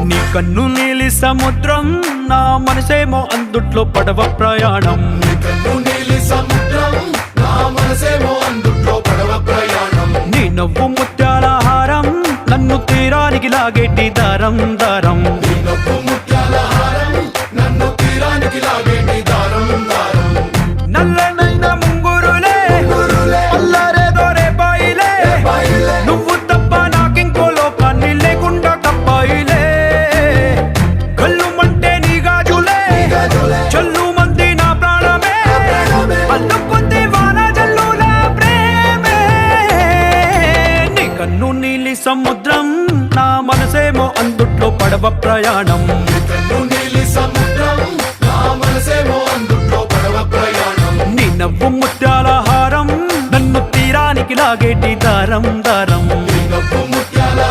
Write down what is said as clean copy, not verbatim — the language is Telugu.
నీ కన్ను నీలి సముద్రం, నా మనసేమో అందుట్లో పడవ ప్రయాణం. నీ కన్ను నీలి సముద్రం, నా మనసేమో అందుట్లో పడవ ప్రయాణం. నీ నవ్వు ముత్యాల హారం, నన్ను తీరానికి లాగేటి దారం దారం. నీ నవ్వు ముత్యాల హారం, నన్ను తీరానికి లాగేటి దారం దారం. నల్లనైన ముంగురులే అల్లారేదో రేపాయిలే, నువ్వు తప్ప నాకింకో లోకాన్ని లేకుండా తప్పాయిలే. కళ్ళుమంటే నీ గాజులే, చల్లు మంది నా ప్రాణమే, అల్లుకుంది వాన జల్లుల ప్రేమే. నీ కన్ను నీలి సముద్రం, నా మనసేమో అందుట్లో పడవ ప్రయాణం. నీ కన్ను నీలి సముద్రం, నా మనసేమో అందుట్లో పడవ ప్రయాణం. నీ నవ్వు ముత్యాల హారం, నన్ను తీరానికి లాగేటి దారం దారం. నీ